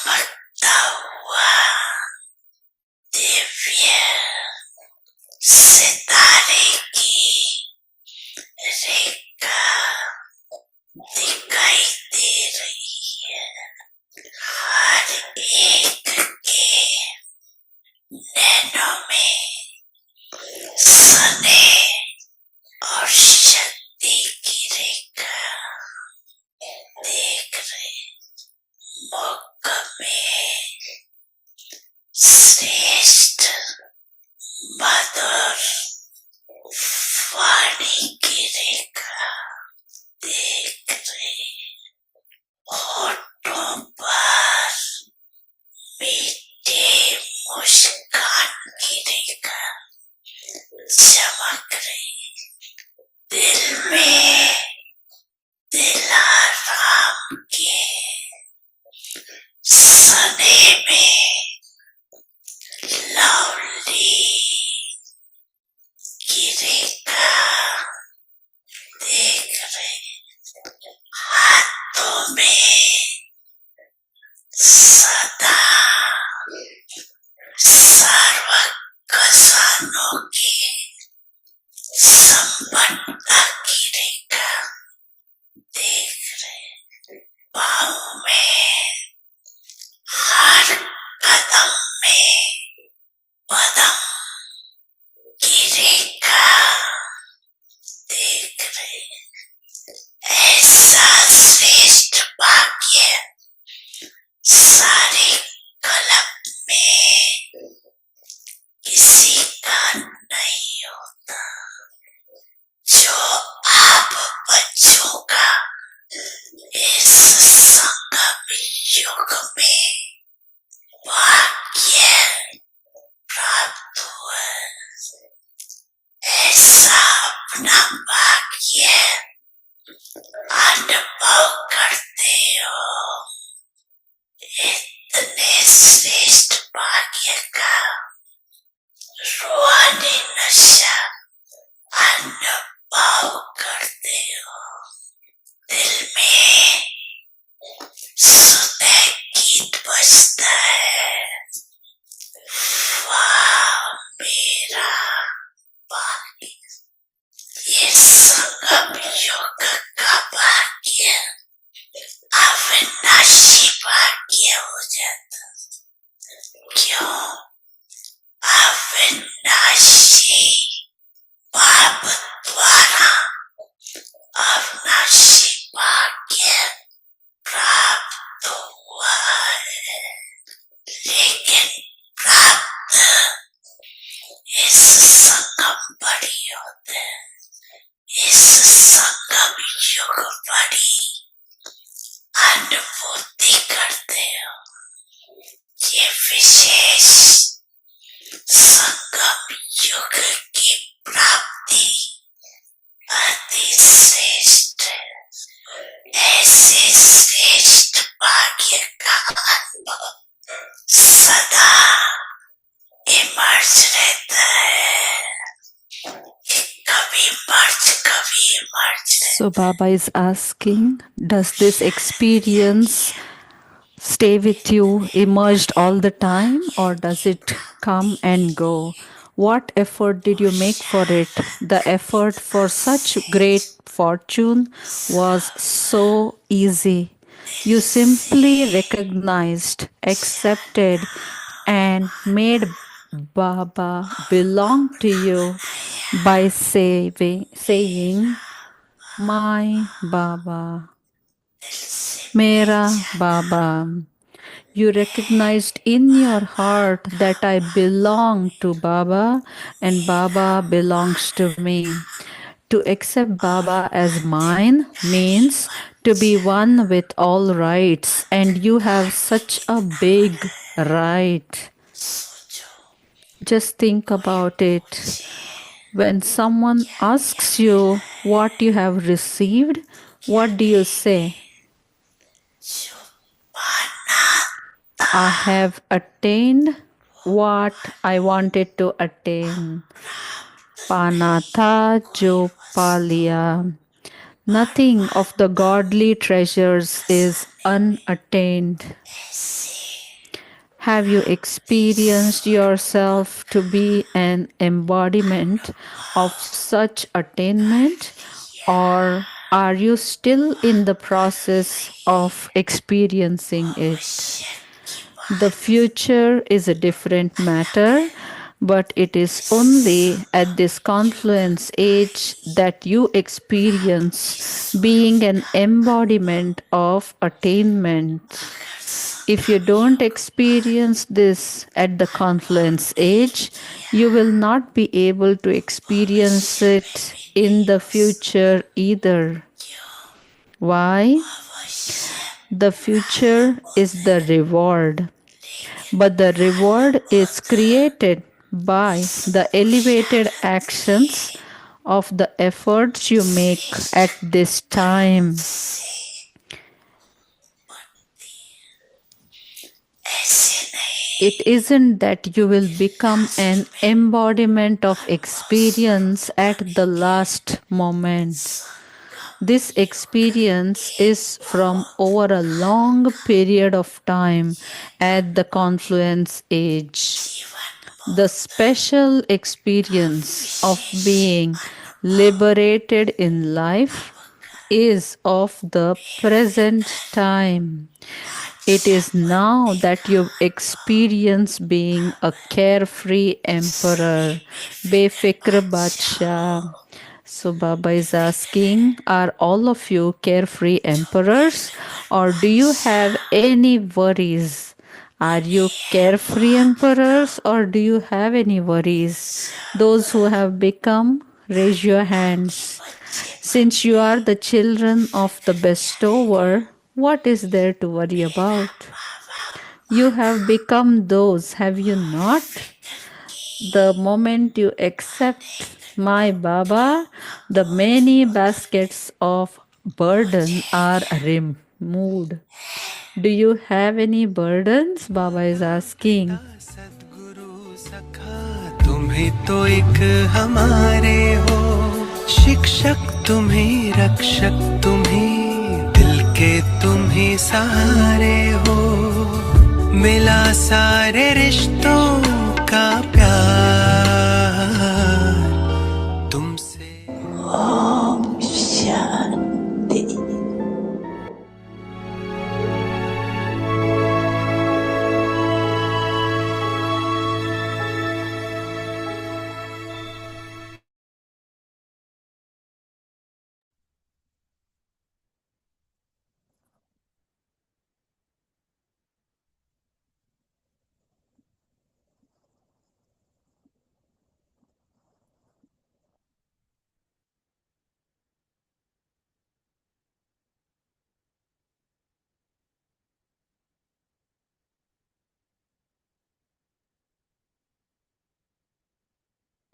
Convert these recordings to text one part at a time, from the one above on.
चमकता हुआ दिव्य सितारे की रेखा दिखाई दे रही है। हर एक के नैनों में स्नेह और शक्ति की रेखा देख रहे। मुख में श्रेष्ठ मधुर वाणी की रेखा देख रहे। होठों पर मीठे मुस्कान की रेखा चमक रही। दिल में दिलाराम के सने में लवली की रेखा देख रहे। हाथों में सदा सर्व खजानों की संपन्नता की रेखा देख रहे। पाँव में हर कदम में पदम की रेखा देख रहे। ऐसा श्रेष्ठ भाग्य सारे कल्प में किसी का नहीं होता, जो आप बच्चों का इस संगम युग में भाग्य प्राप्त हुआ। ऐसा अपना भाग्य अनुभव करते हो। इतने श्रेष्ठ भाग्य का रूहानी नशा अनुभव करते हो। दिल में सुनह गीत बजता है। वाह मेरा भाग्य, ये संगम युग का भाग्य अविनाशी भाग्य हो जाता। क्यों? अविनाशी पाप द्वारा अविनाशी भाग्य प्राप्त हुआ है। लेकिन प्राप्त इस संगम बड़ी होते हैं। इस संगम युग बड़ी अनुभूति करते हो। ये विशेष संगम युग की प्राप्ति अति श्रेष्ठ है। ऐसे श्रेष्ठ भाग्य का अनुभव सदा इमर्ज रहता है। कभी मर्ज कभी emerge. So Baba is asking, does this experience stay with you emerged all the time, or does it come and go? What effort did you make for it? The effort for such great fortune was so easy. You simply recognized, accepted, and made Baba belong to you by saying, my Baba, Mera Baba. You recognized in your heart that I belong to Baba and Baba belongs to me. To accept Baba as mine means to be one with all rights, and you have such a big right. Just think about it. When someone asks you what you have received, what do you say? I have attained what I wanted to attain. Pana tha jo pa liya. Nothing of the godly treasures is unattained. Have you experienced yourself to be an embodiment of such attainment, or are you still in the process of experiencing it? The future is a different matter, but it is only at this confluence age that you experience being an embodiment of attainment. If you don't experience this at the confluence age, you will not be able to experience it in the future either. Why? The future is the reward, but the reward is created by the elevated actions of the efforts you make at this time. It isn't that you will become an embodiment of experience at the last moment. This experience is from over a long period of time at the confluence age. The special experience of being liberated in life is of the present time. It is now that you experience being a carefree emperor, Befikr Badshah. So Baba is asking, are all of you carefree emperors, or do you have any worries? Are you carefree emperors, or do you have any worries? Those who have become, raise your hands. Since you are the children of the bestower, what is there to worry about? You have become those, have you not? The moment you accept my Baba, the many baskets of burden are removed. Do you have any burdens? Baba is asking. तुम्ही तो एक हमारे हो, शिक्षक तुम्ही, रक्षक तुम्ही, दिल के तुम्ही सहारे हो, मिला सारे रिश्तों का प्यार तुमसे। Om Shanti.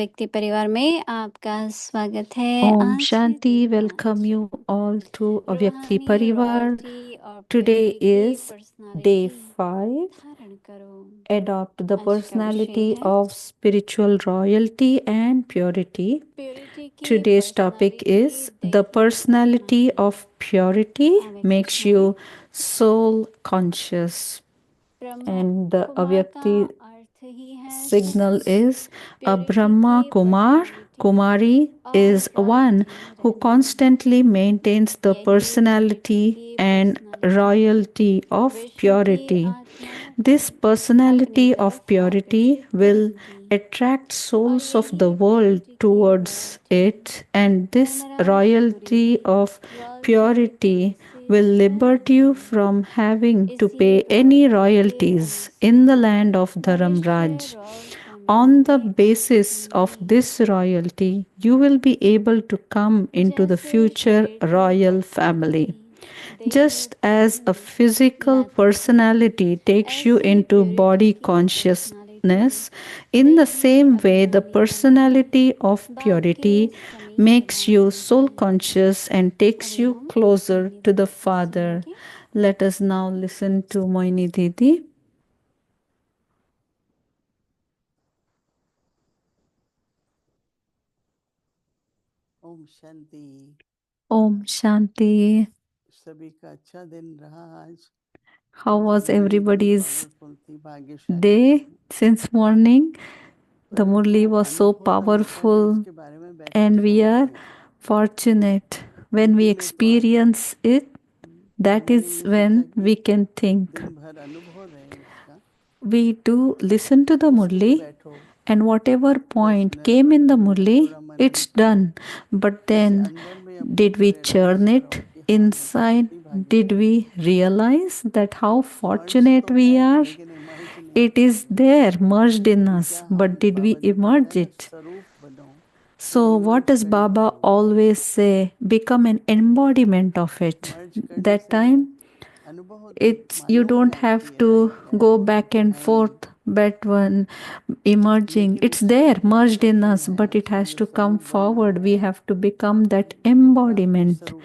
व्यक्ति परिवार में आपका स्वागत है। Om आज Shanti, दिन welcome you all to Avyakti रूहानी Parivar. रॉयल्टी और Today प्योरिटी की is day पर्सनालिटी 5. धारण करो। Adopt the आज का विषय personality है of spiritual royalty and purity. Purity की Today's topic personality is the देखकर personality अपनाना। of purity अव्यक्त makes है you soul conscious. Brahma And the Kumar का Avyakti अर्थ ही है signal is a purity Brahma की Kumar. पर्सनालिटी Kumari और is one रॉयल्टी में who रहना। constantly maintains the यही प्योरिटी personality की and पर्सनालिटी royalty of विश्व की purity. आत्माओं This को personality अपनी of तरफ purity आकर्षित will करेंगी attract और souls of यही the world प्योरिटी की towards royalty it, and this धर्मराज royalty पुरी of रॉयल्टी की purity तरफ से will जय liberate you हो। from having to इसी pay any रॉयल्टी के royalties in the अनुसार land of भविष्य Dharamraj. Royal On family the में basis आप of होंगे। this royalty, you will be able to come into the जैसे future शरीर की royal family. पर्सनालिटी Just देह as a प्राण physical लाती है, personality takes you ऐसे into प्योरिटी body की consciousness, पर्सनालिटी in the देही same way, the प्राण लेती है। personality of बात purity के समीप makes you लाती soul है। conscious and takes अभी you हम closer मोहिनी to the दीदी को Father. सुनेंगे। Let us now listen to Moini Didi. Om Shanti. Om Shanti. सभी का अच्छा दिन रहा आज। How was everybody's पावरफुल थी, भाग्यशाली day थी। since morning? The पर Murli वो was so अनुभव तब होता है जब powerful, उसके बारे में बैठ के and we are सोचते हैं। fortunate when we उनके लिए तो आज experience it. That मैंने is ये सोचा when we कि can think. दिन भर अनुभव रहे इसका। We do listen to the उसमें Murli, बैठो, and whatever 10 point minute, came in the 15 minute Murli, थोड़ा मन it's भटकाओ। done. But जैसे then, अंदर में अपने did को we रियलाइज churn it कराओ कि हाँ मैं तो inside? कितनी Did भाग्यशाली we हूँ। realize that how emerge fortunate तो we है are? लेकिन इमर्ज नहीं It कर is रहे। there, merged in तो us, क्या but हम, did we बाबा जो कहते हैं emerge ना, it? स्वरूप बनो, तो So, what इमर्ज does करने Baba लगो। always say? Become an embodiment of it. मर्ज करने That से time, अनुभव होता है, it's you मालूम हो don't जाती have है, to राइट, go हम back तो and हैं ही। forth, but one emerging. लेकिन It's उसके लिए there, क्या merged in करते us, हैं, but it उसके has लिए to come स्वरूप बनना forward. है We have to become that ताकि वो embodiment. स्वरूप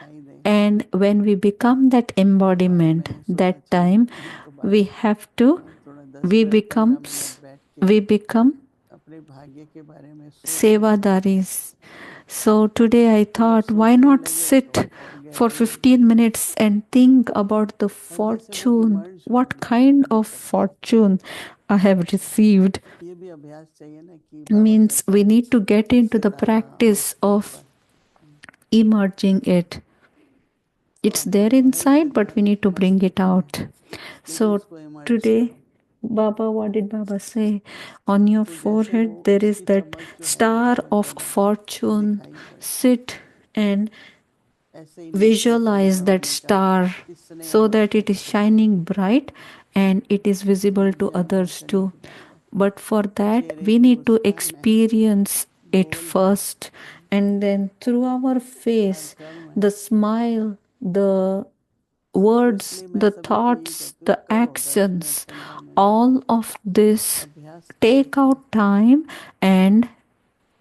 हम दिखाई दे। And when we become that आज embodiment, मैंने सोचा that चलो time नहीं तो we बात have to, थोड़ा 10 we मिनट 15 मिनट becomes, बैठ के we become अपने भाग्य के बारे में सोचो। sevadaris. So today I फिर जब thought, why सोचने not लगे तो sit for गहराई में 15 minutes and think about the और जैसे वो fortune, इमर्ज what होने लगो kind अपने of तरफ। fortune I have received? ये भी अभ्यास चाहिए ना कि बाबा Means कहते we हैं need to get into the Sitara practice उसके of ऊपर। emerging it. तो It's there अनुभव है कि inside, but we need to bring it मस्तिष्क में, out. लेकिन So उसको इमर्ज today, करो। Baba, what did Baba say? On your तो जैसे वो forehead, there is उसकी that चमक जो है वो star बहुत of ज़्यादा fortune. दिखाई दे। Sit and ऐसे ही नहीं था कि visualize बाबा that ने कहा कि star किसने so अनुभव that it is किया। shining bright and it is visible to मुझे अनुभव others करने too. की बात है। But for that, चेहरे we पे need to मुस्कान है, experience it बोल रहे हैं, first, and then through our her face, कर्म है। the smile, the तो words, इसलिए मैं the सभी को यही thoughts, कहती हूँ, the करो 10 minute actions, 15 minute all of this, अभ्यास करो take इसका। out time and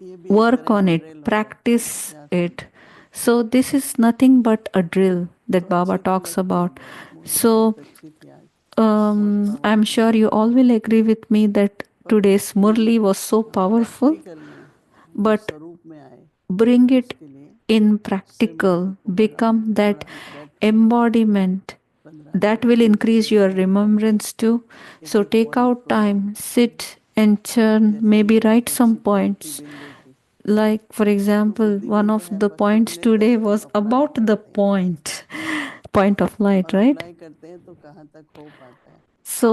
ये भी एक work तरह on का it, ड्रिल हो जाता है practice अभ्यास में। it. So, this is nothing but a drill तो that Baba अच्छी थी talks लगती है about. बहुत, मुरली So, बहुत अच्छी थी आज, बहुत I'm पावरफुल sure थी। you all will agree with me that पर today's उसकी Murli was so powerful, practical में वो but स्वरूप में आए, bring it उसके लिए in उससे मिलने practical, को बड़ा become that थोड़ा बैठो embodiment 15 that minute will 20 increase your minute बैठ के remembrance too. एक So एक take पॉइंट out को लो। time, sit and churn, जैसे maybe वो write बहुत some अच्छी पॉइंट थी points. बिंदु की, Like, for तो example, बुद्धि one में तो of है the पर points अपने today टच को was अप्लाई about the करते हैं point of light, और right? अप्लाई करते हैं तो कहाँ तक हो पाता है, So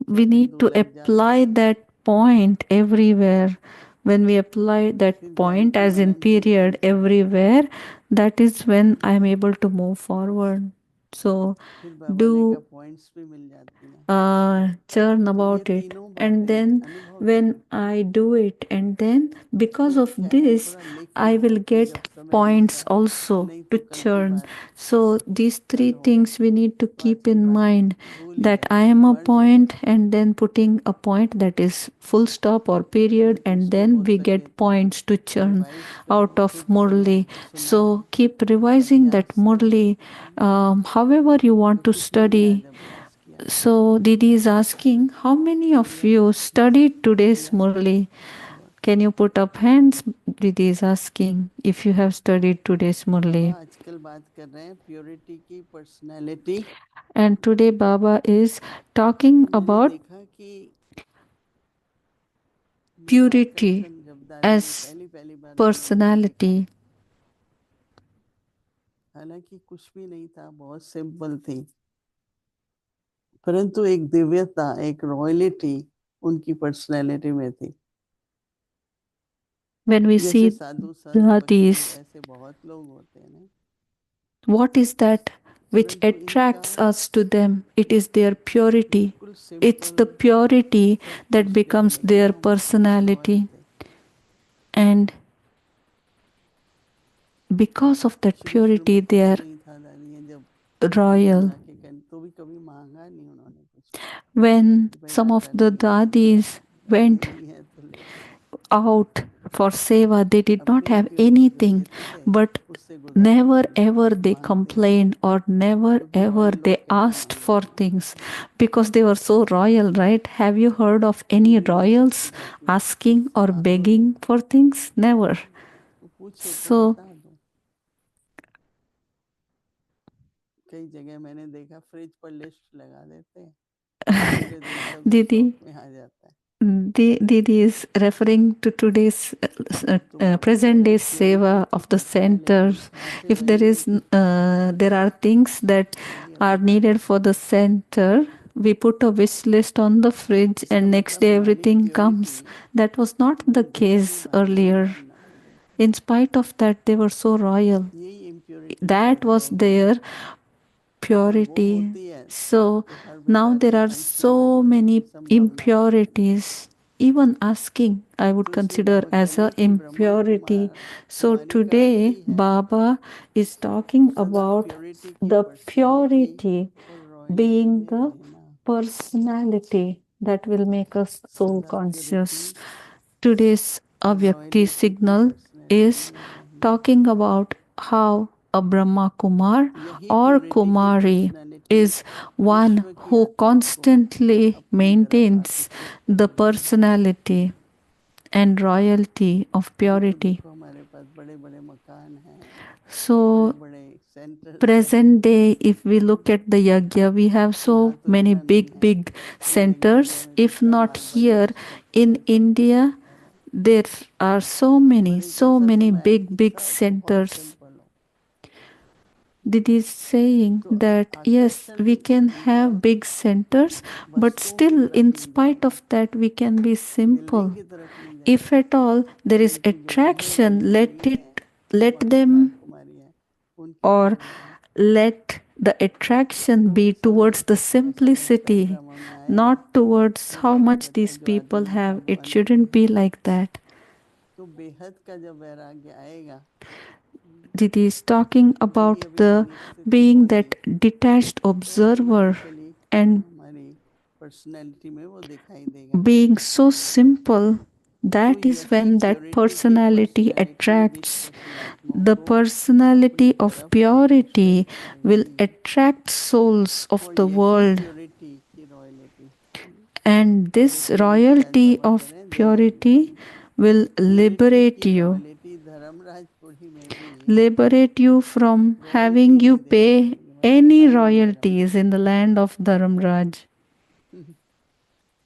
क्या we need बिंदु to लग जाता apply है। that point everywhere. When we apply that फिर ज्ञान point, की as in मनन की विधि period, से everywhere, that is when I'm able to move forward. So फिर बाबा ने do का पॉइंट्स भी मिल जाती हैं। churn तो ये about it, तीनों and बातें then अनुभव की when हैं। I do it, and then because फिर of क्या है, this थोड़ा लिख I लो will कि जब get समय points मिलता, also नहीं to तो कल की churn. बात So these कल three होगा। things we need to तो आज keep की in बात mind, भूल ही that I जाओ, am a मर्ज हो point, जाओ। and then putting a point that is full stop or period, ताकि and उसको then हो we सके get तो points to churn revise out करो, of फिर सुनो, Murli. सुनाओ, So keep revising that अभ्यास करो। Murli, however you तो want to कितनों ने study. आज अभ्यास किया, So Didi is asking, how many of बढ़िया you studied today's किया, Murli? बहुत Can you put up hands? Didi is asking if you have studied today's Baba Murli. आजकल बात कर रहे हैं प्योरिटी की, personality. And today Baba is तो talking मैंने about देखा कि मेरा purity आकर्षण जब दादी ने as पहली बार मैंने उनको देखा, personality. हालांकि कुछ भी नहीं था, बहुत सिंपल थी, परंतु एक दिव्यता, एक रॉयलिटी उनकी पर्सनैलिटी में थी। When we जैसे see साधु संत फकीर Radis, ऐसे बहुत लोग होते हैं ना, what is that which परंतु इनका attracts us to them? It is their purity. बिल्कुल It's सिंपल, the purity सब that कुछ becomes नहीं, their एकदम खुश नौच personality. थे। And because of that शुरू शुरू में purity, they कुछ are नहीं था दादी ने जब हमको royal. लाके कहीं, तो भी कभी मांगा नहीं उन्होंने कुछ When कि भाई some of आता the नहीं है तो ले लो, dadis went नहीं है तो ले लो। out for seva, they did not अपने have अपने को जो anything, देते थे but उससे गुजारा never कर लेते ever थे, they मांगते नहीं थे, complained or never क्योंकि ever रॉयल they लोग कैसे asked for मांगेंगे। things because they were so royal, right? Have you heard of तो ये any भी एक royals शक्ति है कि asking or मांगो नहीं, begging for things? Never. तो पूछे तो So बता दो। कई जगह मैंने देखा फ्रिज पर लिस्ट लगा देते हैं, दूसरे दिन सब Didi, शॉप में आ जाता है। Didi is referring to today's present day seva of the centers. If there is, there are things that are needed for the center, we put a wish list on the fridge, and next day everything comes. That was not the case earlier. In spite of that, they were so royal. यही impurity That was their purity. So now there are so many impurities. Even asking, I would consider as a impurity. So today, Baba is talking about the purity being the personality that will make us soul conscious. Today's Avyakti signal is talking about how a Brahma Kumar or Kumari is one who constantly maintains the personality and royalty of purity. हमारे पास बड़े बड़े मकान हैं, So, बड़े centre, present day, if we look at the yagya, we have so many big centers. If not here in India, there are so many big centers. Didi is saying that yes, we can have big centers, but still, in spite of that, we can be simple. If at all there is attraction, let them, or let the attraction be towards the simplicity, not towards how much these people have. It shouldn't be like that. तो बेहद का जब वैराग्य आएगा, Didi is talking about the being that detached observer and हमारी personality में वो दिखाई देगा। being so simple. That is when that personality attracts. The personality of purity will attract souls of the world. Purity की royalty, And this royalty of purity will liberate you. Dharmarajpuri में भी Liberate you from having you pay any royalties in the land of Dharamraj.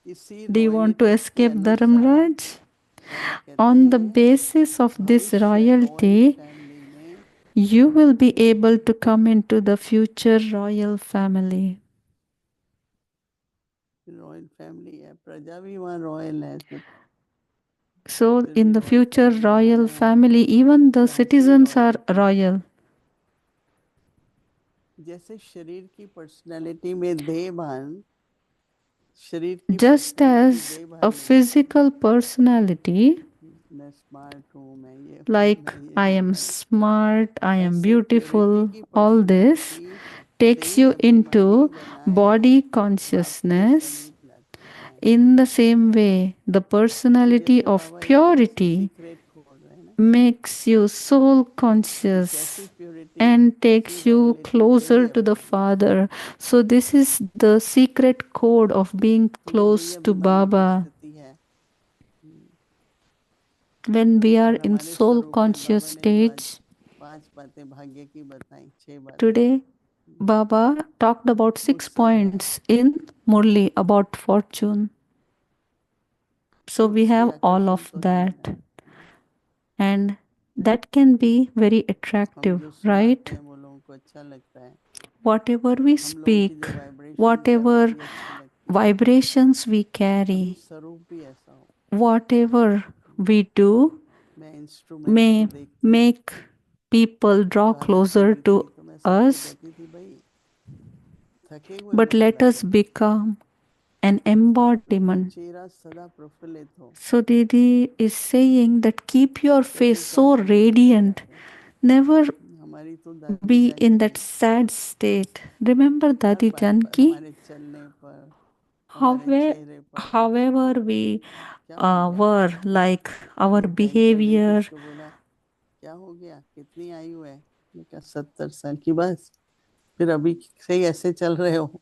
इसी Do you want to royalty के escape अनुसार Dharamraj? कहते On the हैं, basis of this भविष्य royalty, royal family में you will be able to come into the future royal family. Royal family है, प्रजा भी वहाँ रॉयल है, So, in the future royal family, even the citizens are royal. जैसे शरीर की पर्सनालिटी में देहभान, शरीर की Just as a physical personality, मैं स्मार्ट हूँ, मैं ये हूँ, like मैं ये I हूँ, am मैं smart, I am ऐसे beautiful, purity की all this personality takes देह you अभिमानी into बनाए body आपके consciousness. समीप लाती है। In the same way, the personality जैसे of बाबा एक तरह से purity सीक्रेट खोल रहे हैं ना, makes you soul कैसी conscious प्योरिटी, and कैसी takes you रॉयल्टी, closer वही to the अपनी Father. So, this is the secret code of being तो close वही to अभिमानी की Baba. स्थिति है। When we are और in हमारे soul स्वरूप में conscious बाबा ने जो आज stage, 5 बातें भाग्य की बताई, 6 बातें, today Baba talked about वो 6 सब है। points in Murli about fortune. So, तो we उसकी have all आकर्षण of तो है that. ना, And that can be very हम attractive, जो right? सुनाते हैं वो लोगों को अच्छा लगता है, Whatever we हम लोगों की speak, जो वाइब्रेशन है whatever वो भी अच्छी लगती है, vibrations we अभी carry, स्वरूप भी ऐसा हो। whatever we do मैं इंस्ट्रूमेंट को may देखती हूँ, make people draw भारत में closer भी to थी तो मैं सबसे us, कहती थी, भाई थके हुए but मत let us बैठो, become an embodiment. चेहरा सदा प्रफुल्लित हो, So, Didi is saying that keep your face कैसे so शांति में radiant, बैठे रहो। never हमारी तो दादी be in that Janaki sad state. Remember her Dadi बात पर, Janki? हमारे चलने पर, हमारे चेहरे पर, However we क्या हो गया, were, like our तो बहन ने behavior, किसको बोला, क्या हो गया, कितनी आयु है, मैं कहा 70 साल की, बस फिर अभी से ही ऐसे चल रहे हो।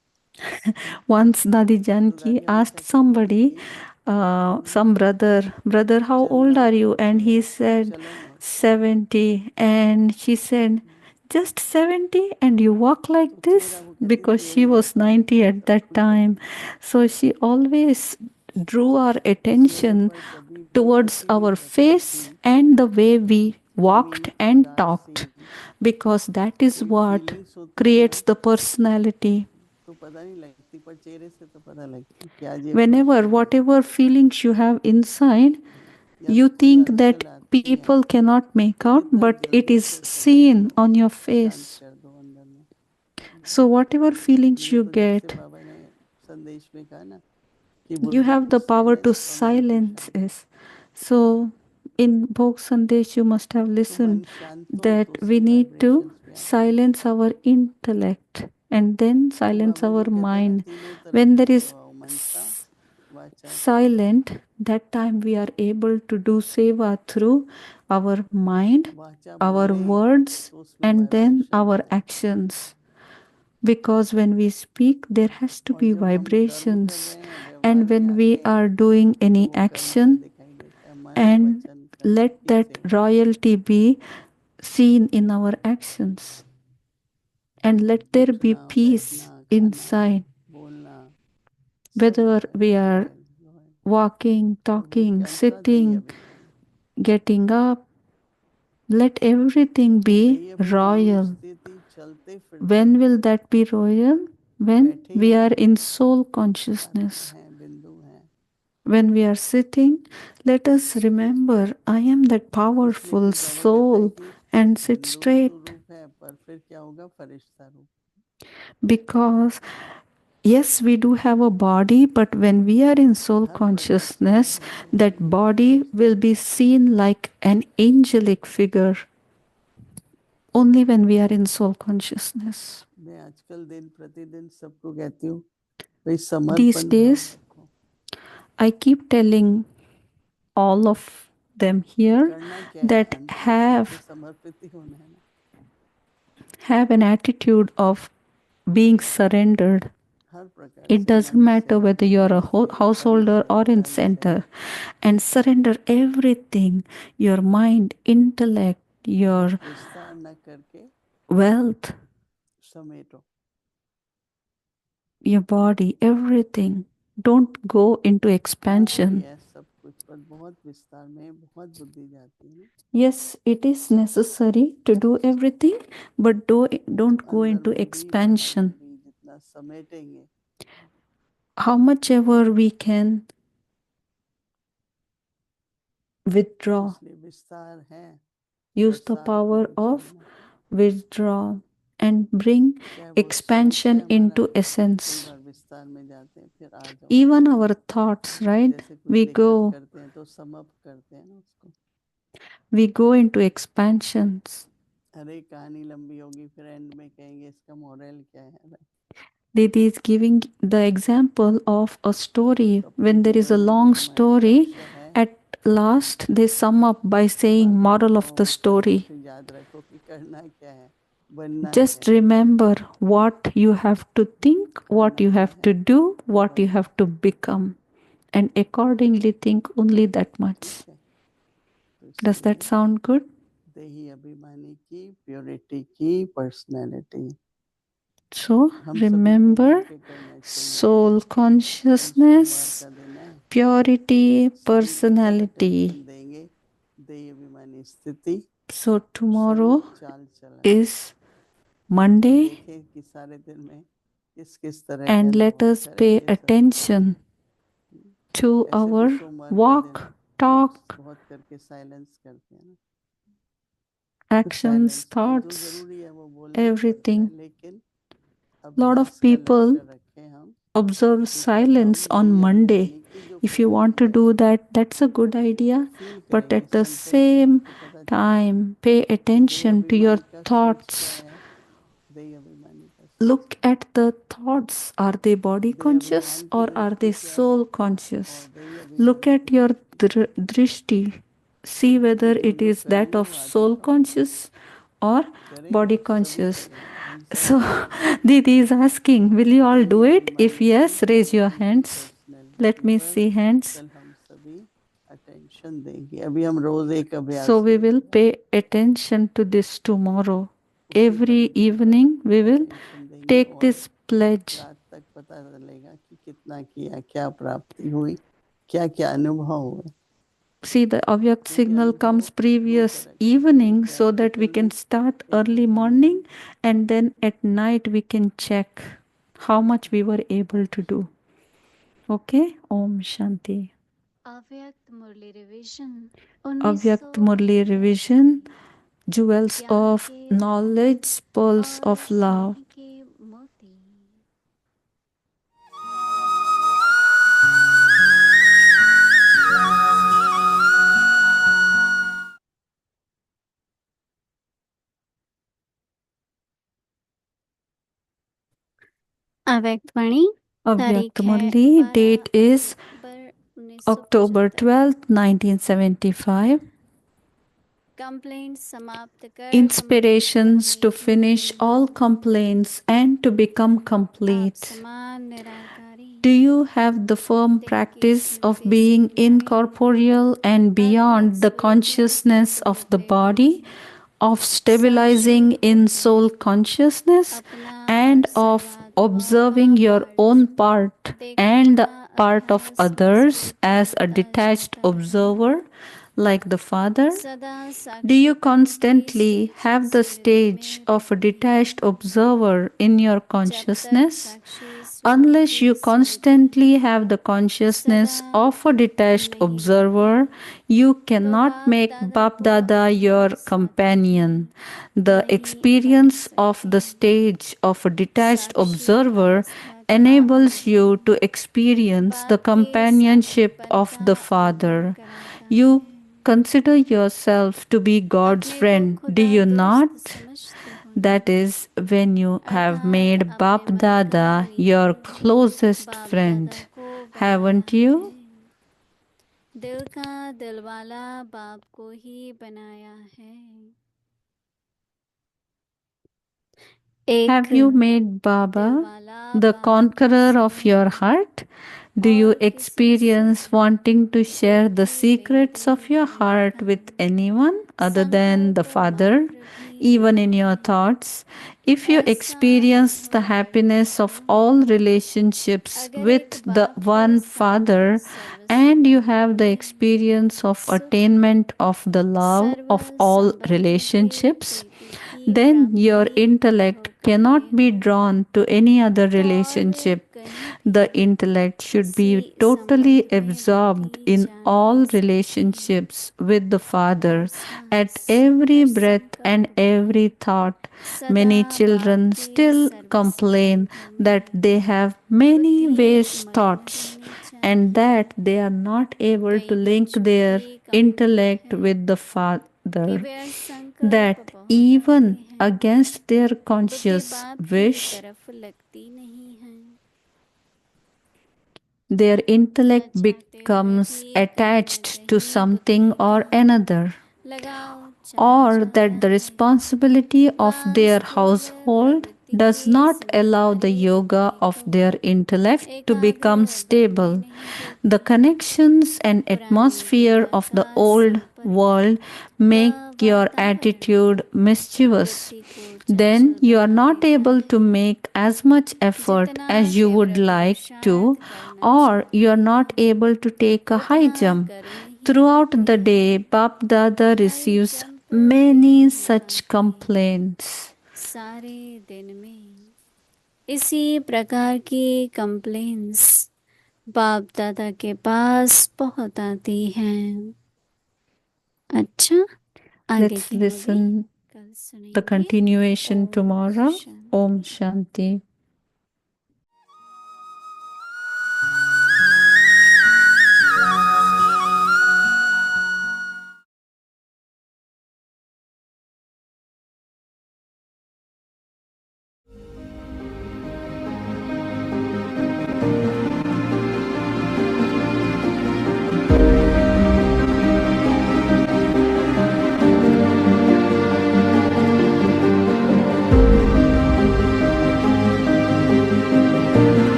once Dadi तो Janki दादी asked हमेशा कहती somebody, थी, some brother, how चलना old are you? तो And he थोड़ा said, चलन होता है, 70. And she said, just 70 and you walk like तो this? मेरा वो कहती Because तेरे she was 90 at सब that कुछ time. So she always drew our चेहरे attention पर कभी भी towards किसी भी our प्रकार face की and the way we walked कमी and उदासी talked, because that is कोई what फीलिंग्स होती है ना creates the personality. तो पता नहीं लगती, पर चेहरे से तो पता लगती कि आज ये खुश Whenever, है whatever feelings you have inside, या you तो कोई think आजकल that आती है people cannot make तो out, जितना but it जल्दी is से समझ seen लो, on your शांत face. कर दो अंदर में। So, whatever feelings मुझे you तो जब से get, बाबा ने संदेश में कहा ना कि you have the power to silence और मन की silence Shanti, it. So, in Bhog Sandesh, you must have तो मन listened शांत हो that तो we उसी need to वाइब्रेशंस पे आते हैं। silence our intellect and then तो silence बाबा our जी कहते हैं ना mind. तीनों तरफ When there की is सेवा, मनसा वाचा कर्म। silent, that time we are able to do seva through our mind, वाचा our बोले words, तो उसमें and then वाइब्रेशन our है, actions. Because when we speak, there has to और be जब हम कर्म कर vibrations. रहे हैं, And व्यवहार में when आते we हैं are doing तो any वो कर्म से action, दिखाई देता है, मन and वचन कर्म let की that सेवा। royalty be seen in our actions. And let there be उठना, peace बैठना, खाना, inside. बोलना, सब Whether we are royal royal. walking, तो वो talking, कैसा दैय sitting, अभिमानी, getting up, let everything तो be दैय अभिमानी royal. स्थिति चलते फिरते When will that be royal? When बैठे we are हैं, in soul पात्र consciousness. हैं, बिंदु हैं। When we are sitting, let us remember, I am that इसलिए powerful फिर बाबा कहते हैं soul, कि and sit बिंदु straight. स्वरूप है, पर फिर क्या होगा, फरिश्ता रूप। Because yes, we do have a body, but when we are in soul हर प्रकार की consciousness, अनुभूति that होगी body फरिश्ता will रूप। be seen like an angelic figure only when we are in soul consciousness. मैं आजकल दिन प्रतिदिन सबको कहती हूँ भाई These समर्पण भाव days, रखो। I keep telling all of them कि here करना क्या है, that अंत में सबको समर्पित ही होना है ना। have an attitude of being surrendered. हर प्रकार It से doesn't मन matter से, whether you're a धन से, पन householder से, or in धन से, center, and surrender everything, your mind, intellect, your विस्तार न करके wealth, समेटो। your body, everything. Don't go into हो expansion. है सब कुछ, पर बहुत विस्तार में बहुत बुद्धि जाती है। Yes, it is necessary to do everything, but don't go अंदर into में भी, बाहर expansion. में भी जितना समेटेंगे, How much ever we can withdraw, इसलिए विस्तार है, use the प्रसार power को of छोड़ना। withdraw and bring चाहे वो सोच expansion है हमारा, into कई essence. बार विस्तार में जाते हैं, फिर आ जाओ। Even our thoughts, right? जैसे कुछ We लेखन go करते हैं तो समाप्त करते हैं ना उसको। into expansions. अरे कहानी लंबी होगी, फिर एंड में कहेंगे इसका मोरल क्या है। Didi is giving the example of a story. तो अपने When there is a जीवन में जो long हमारा story, लक्ष्य है, at last they sum up by तो saying Baba moral of the बताओ उसका story. अर्थ याद रखो कि करना क्या है, बनना Just क्या है, remember what you have to think, what करना you क्या have है, to do, what you बनना have to become, and accordingly think only that much. ठीक है। तो Does that इसलिए sound good? देही अभिमानी की, प्योरिटी की, पर्सनैलिटी, So हम सभी को remember मिलके करना चाहिए। soul कल consciousness, सोमवार का दिन है, purity, सभी बहुत personality. अटेंशन देंगे, देही अभिमानी स्थिति, So tomorrow स्वरूप चाल चलन। is Monday, देखें कि सारे दिन में किस किस तरह के and let अनुभव us pay करेंगे सब। attention to ऐसे भी our सोमवार का दिन walk, talk, बहुत करके साइलेंस करते हैं ना, तो actions, साइलेंस तो thoughts, जरूरी है, वो बोलना ही पड़ता everything. है, लेकिन Lot of अभ्यास का people लक्ष्य रखें हम observe कि कर रहा silence हूँ on देही Monday. अभिमानी की जो If you want to purity do है। that, that's a good idea. Feel But करेंगे, at the संकल्प में same आपको पता चलेगा time, pay कि देह attention to your अभिमानी का सोच क्या thoughts. है, देह अभिमानी का सोच। Look at the thoughts. Are they body देह conscious अभिमान की or are they दृष्टि क्या है, soul और conscious? देह Look अभिमानी at की your दृष्टि क्या है, drishti. See कि whether जो it जो is that करेंगे of वो soul आत्मा conscious or करेंगे, body सभी conscious. करेंगे, हम सब So Didi is asking, will you all do देह it? If अभिमानी की, yes, raise your प्योरिटी की, hands. Let पर्सनैलिटी me पर see hands. कल हम सभी अटेंशन देंगे। अभी हम रोज एक So अभ्यास we will करेंगे, pay attention to this tomorrow. every evening we will tension देंगे take और this pledge. रात तक पता चलेगा कि कितना किया, क्या प्राप्ति हुई, क्या क्या अनुभव हुए। See, the Avyakt क्योंकि signal अनुभव comes दो previous तरह के, evening एक so that we practical can में, start एक early ध्यान में। morning, and then at night we can check how much we were able to do. Okay? Om Shanti. अव्यक्त मुरली revision Avyakt Murli revision, jewels ज्ञान of के knowledge, pearls और of love. स्नेह के मोती। अव्यक्त वाणी Avyakt तारीख है Murli, date is 12 October 12th, 1975. Complaint समाप्त कर Inspirations to finish all complaints and to become आप complete. समान निराकारी Do you have the firm practice of being incorporeal and beyond the consciousness of the body, of stabilizing in soul consciousness, and of observing your own part and the part of others as a detached observer, like the Father? Do you constantly have the stage of a detached observer in your consciousness? Unless you constantly have the consciousness of a detached observer, you cannot make Bap Dada your companion. The experience of the stage of a detached observer enables you to experience the companionship of the Father. You consider yourself to be God's friend, do you not? That is when you have made Bap Dada your closest friend, haven't you? दिल का दिलवाला बाप को ही बनाया है। Have you made Baba the conqueror of your heart? Do you experience wanting to share the secrets of your heart with anyone other than the Father, even in your thoughts? If you experience the happiness of all relationships with the one Father, and you have the experience of attainment of the love of all relationships, then your intellect cannot be drawn to any other relationship. The intellect should be totally absorbed in all relationships with the Father at every breath and every thought. Many children still complain that they have many waste thoughts and that they are not able to link their intellect with the Father, that even against their conscious wish, their intellect becomes attached to something or another, or that the responsibility of their household does not allow the yoga of their intellect to become stable. The connections and atmosphere of the old world make your attitude mischievous. Then you are not able to make as much effort as you would like to, or you are not able to take a high jump. Throughout the day, Bap Dada receives many such complaints. सारे दिन में इसी प्रकार की complaints बाप दादा के पास बहुत आती हैं। अच्छा, आगे Let's की listen कल the सुनेंगे। continuation ओम tomorrow. शांति। Om Shanti.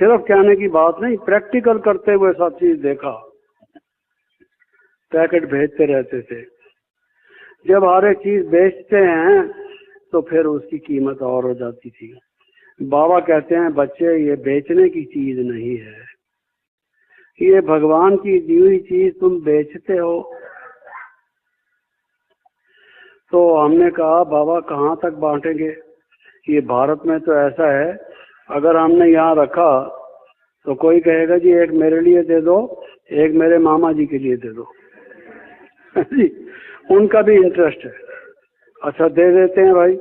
सिर्फ कहने की बात नहीं, प्रैक्टिकल करते हुए सब चीज देखा। पैकेट भेजते रहते थे। जब हर एक चीज बेचते हैं तो फिर उसकी कीमत और हो जाती थी। बाबा कहते हैं बच्चे ये बेचने की चीज नहीं है, ये भगवान की दी हुई चीज तुम बेचते हो। तो हमने कहा बाबा कहाँ तक बांटेंगे, ये भारत में तो ऐसा है अगर हमने यहाँ रखा तो कोई कहेगा जी एक मेरे लिए दे दो, एक मेरे मामा जी के लिए दे दो। जी उनका भी इंटरेस्ट है, अच्छा दे देते हैं भाई।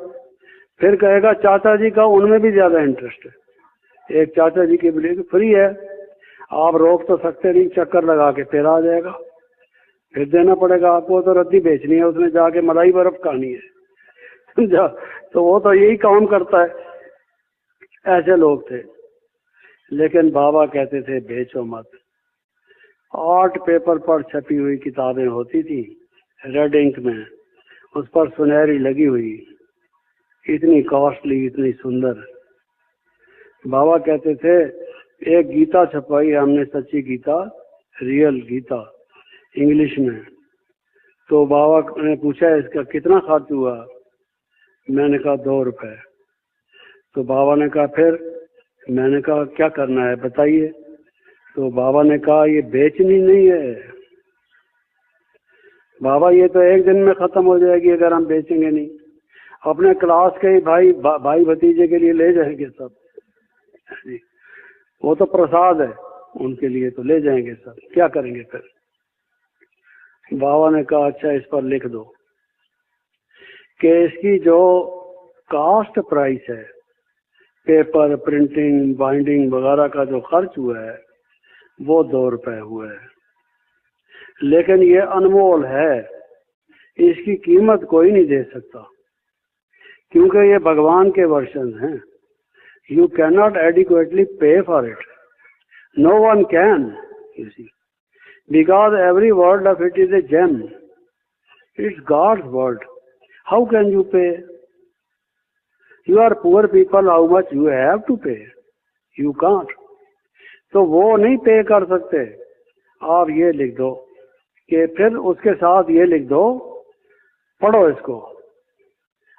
फिर कहेगा चाचा जी का, उनमें भी ज्यादा इंटरेस्ट है। एक चाचा जी के लिए फ्री है, आप रोक तो सकते नहीं, चक्कर लगा के फिर आ जाएगा, फिर देना पड़ेगा आपको। तो रद्दी बेचनी है, उसमें जाके मलाई बर्फ खानी है, समझा? तो वो तो यही काम करता है। ऐसे लोग थे। लेकिन बाबा कहते थे बेचो मत। आर्ट पेपर पर छपी हुई किताबें होती थी रेड इंक में, उस पर सुनहरी लगी हुई, इतनी कॉस्टली, इतनी सुंदर। बाबा कहते थे एक गीता छपवाई हमने, सच्ची गीता, रियल गीता, इंग्लिश में। तो बाबा ने पूछा इसका कितना खर्च हुआ? मैंने कहा 2 रुपए। तो बाबा ने कहा फिर? मैंने कहा क्या करना है बताइए। तो बाबा ने कहा ये बेचनी नहीं है बाबा, ये तो एक दिन में खत्म हो जाएगी अगर हम बेचेंगे नहीं। अपने क्लास के ही भाई भतीजे के लिए ले जाएंगे सब, वो तो प्रसाद है उनके लिए, तो ले जाएंगे सब, क्या करेंगे फिर? बाबा ने कहा अच्छा इस पर लिख दो कि इसकी जो कास्ट प्राइस है, पेपर, प्रिंटिंग, बाइंडिंग वगैरह का जो खर्च हुआ है वो 2 रुपए हुआ है, लेकिन ये अनमोल है, इसकी कीमत कोई नहीं दे सकता क्योंकि ये भगवान के वर्शन हैं। You cannot adequately pay for it. No one can, you see, because every word of it is a gem. It's God's word. How can you pay? You are poor people, how much you have to pay? You can't. तो वो नहीं पे कर सकते। आप ये लिख दो कि फिर उसके साथ ये लिख दो पढ़ो इसको,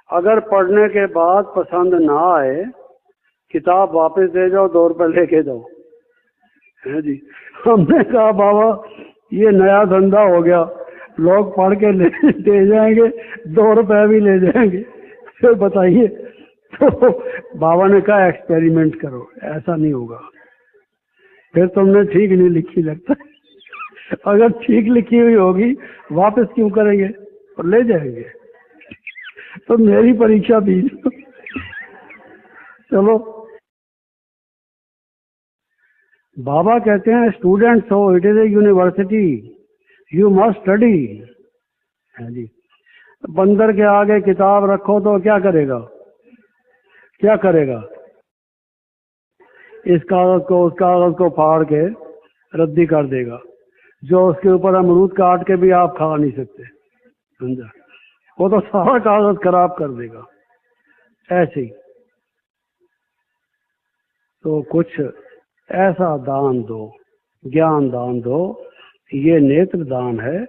अगर पढ़ने के बाद पसंद ना आए किताब वापस दे जाओ, 2 रुपए लेके जाओ, है जी। हमने कहा बाबा ये नया धंधा हो गया, लोग पढ़ के ले जाएंगे, 2 रुपए भी ले जाएंगे, फिर बताइए। तो बाबा ने कहा एक्सपेरिमेंट करो, ऐसा नहीं होगा। फिर तुमने ठीक नहीं लिखी लगता है। अगर ठीक लिखी हुई होगी वापस क्यों करेंगे और ले जाएंगे। तो मेरी परीक्षा दी। चलो बाबा कहते हैं स्टूडेंट्स हो, it is a university, you must study, है जी। बंदर के आगे किताब रखो तो क्या करेगा, क्या करेगा? इस कागज को उस कागज को फाड़ के रद्दी कर देगा, जो उसके ऊपर अमरूद काट के भी आप खा नहीं सकते, समझा? वो तो सारा कागज खराब कर देगा। ऐसे ही तो कुछ ऐसा दान दो, ज्ञान दान दो, ये नेत्र दान है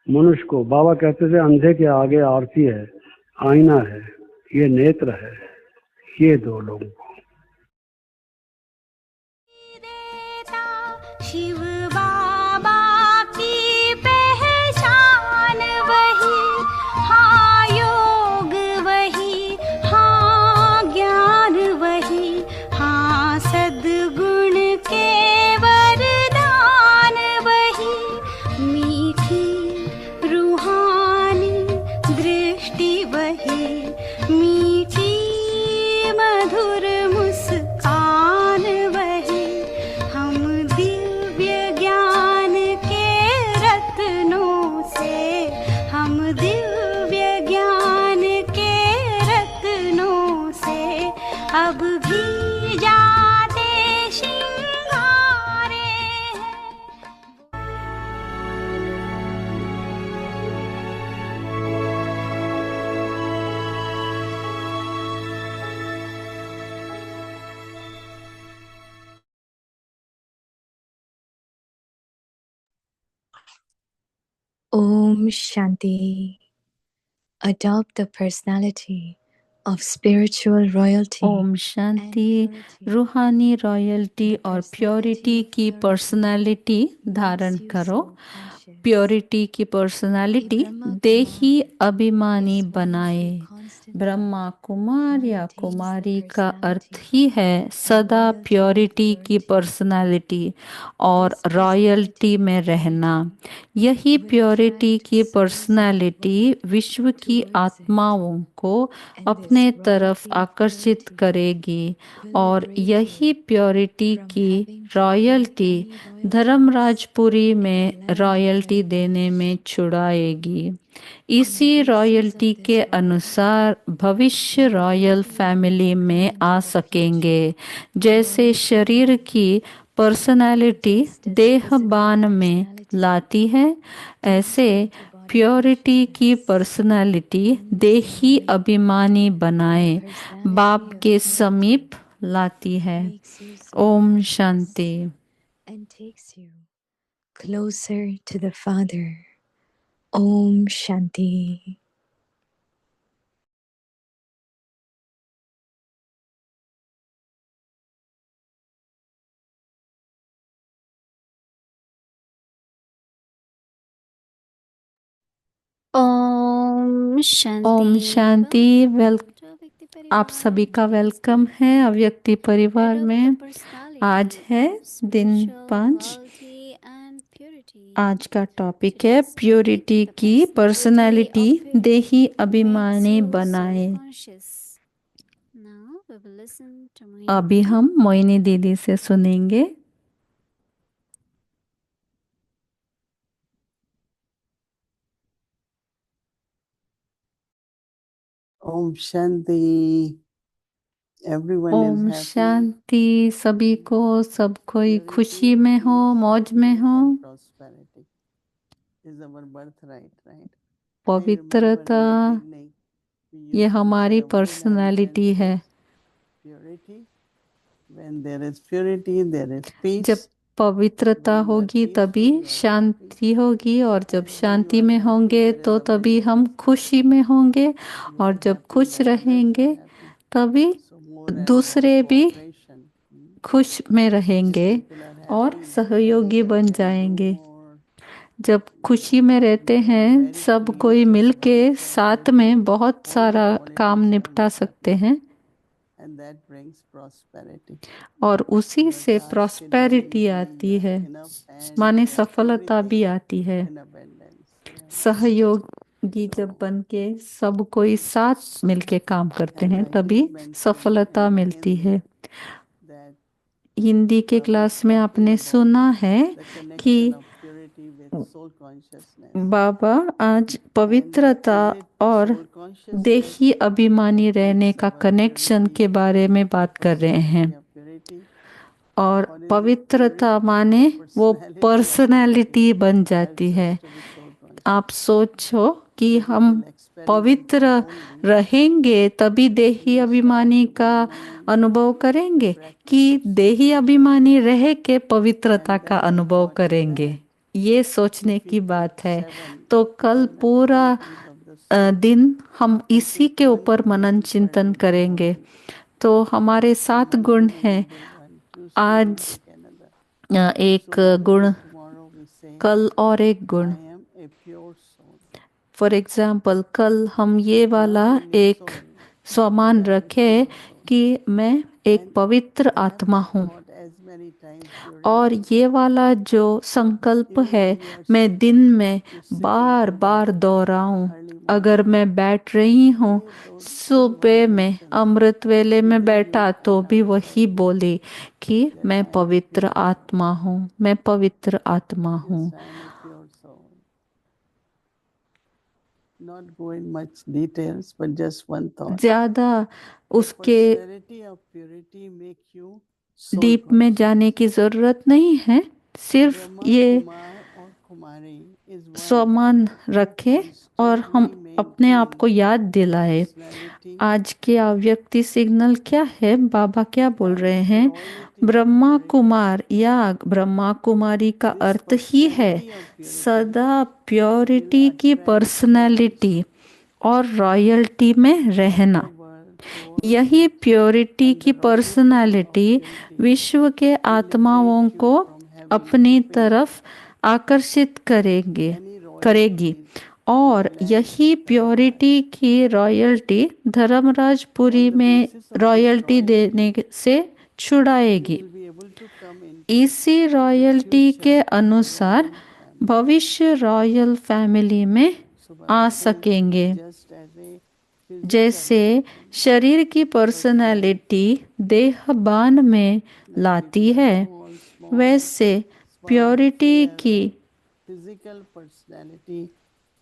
मनुष्य को। बाबा कहते थे अंधे के आगे आरती है, आईना है, ये नेत्र है, ये दो लोगों को। शिव बाबा की पहचान वही, हाँ योग वही, हाँ ज्ञान वही, हाँ सद्गुण के वरदान वही, मीठी रूहानी दृष्टि वही, मीठी मधुर Om Shanti. Adopt the personality of spiritual royalty. Om Shanti. रूहानी रॉयल्टी और प्योरिटी की पर्सनालिटी धारण करो। प्योरिटी की पर्सनालिटी देही अभिमानी बनाए। ब्रह्मा कुमार या कुमारी का अर्थ ही है सदा प्योरिटी की पर्सनालिटी और रॉयल्टी में रहना। यही प्योरिटी की पर्सनालिटी विश्व की आत्माओं को अपने तरफ आकर्षित करेगी और यही प्योरिटी की रॉयल्टी धर्मराजपुरी में रॉयल्टी देने में छुड़ाएगी। इसी रॉयल्टी के अनुसार भविष्य रॉयल फैमिली में आ सकेंगे। जैसे शरीर की पर्सनालिटी देहबान में लाती है, ऐसे प्योरिटी की पर्सनालिटी देही अभिमानी बनाए बाप के समीप लाती है। Om Shanti. And takes you closer to the Father. Om Shanti. Om Shanti. Om Shanti. आप सभी का वेलकम है अव्यक्ति परिवार में। आज है दिन 5। आज का टॉपिक है प्योरिटी की पर्सनालिटी देही अभिमानी बनाए। अभी हम मोइनी दीदी से सुनेंगे। Om Shanti. Everyone is Om happy. शांति। सभी को, सब कोई खुशी में हो, मौज में हो। Prosperity is our birthright, right? पवित्रता ये हमारी पर्सनालिटी है। Purity. When there is purity, there is peace. जब पवित्रता होगी तभी शांति होगी और जब शांति में होंगे तो तभी हम खुशी में होंगे और जब खुश रहेंगे तभी दूसरे भी खुश में रहेंगे और सहयोगी बन जाएंगे। जब खुशी में रहते हैं सब कोई मिलके साथ में बहुत सारा काम निपटा सकते हैं और उसी से प्रॉस्पेरिटी आती है, माने सफलता भी आती है। सहयोगी जब बन के सब कोई साथ मिलके काम करते हैं तभी सफलता मिलती है। हिंदी के क्लास में आपने सुना है कि बाबा आज पवित्रता और देही अभिमानी रहने का कनेक्शन के बारे में बात कर रहे हैं। और पवित्रता माने वो पर्सनालिटी बन जाती है। आप सोचो कि हम पवित्र रहेंगे तभी देही अभिमानी का अनुभव करेंगे कि देही अभिमानी रह के पवित्रता का अनुभव करेंगे। ये सोचने की बात है। तो कल पूरा दिन हम इसी के ऊपर मनन चिंतन करेंगे। तो हमारे 7 गुण हैं। आज एक गुण, कल और एक गुण। फॉर एग्जाम्पल कल हम ये वाला एक स्वमान रखें कि मैं एक पवित्र आत्मा हूँ और ये वाला जो संकल्प है मैं दिन में बार बार दोहराऊं। अगर मैं बैठ रही हूँ सुबह में अमृत वेले में बैठा तो भी वही बोले कि मैं पवित्र आत्मा हूँ, मैं पवित्र आत्मा हूँ। ज्यादा उसके डीप में जाने की जरूरत नहीं है। सिर्फ ये स्वमान रखे और हम अपने आप को याद दिलाए। आज के अव्यक्ति सिग्नल क्या है, बाबा क्या बोल रहे हैं? ब्रह्मा कुमार या ब्रह्मा कुमारी का अर्थ ही है सदा प्योरिटी की पर्सनैलिटी और रॉयल्टी में रहना। यही प्योरिटी की पर्सनालिटी विश्व के आत्माओं को अपनी तरफ आकर्षित करेगी और यही प्योरिटी की रॉयल्टी धर्मराजपुरी में रॉयल्टी देने से छुड़ाएगी। इसी रॉयल्टी के अनुसार भविष्य रॉयल फैमिली में आ सकेंगे। जैसे शरीर की पर्सनालिटी देहबान में लाती है, वैसे प्योरिटी की physical personality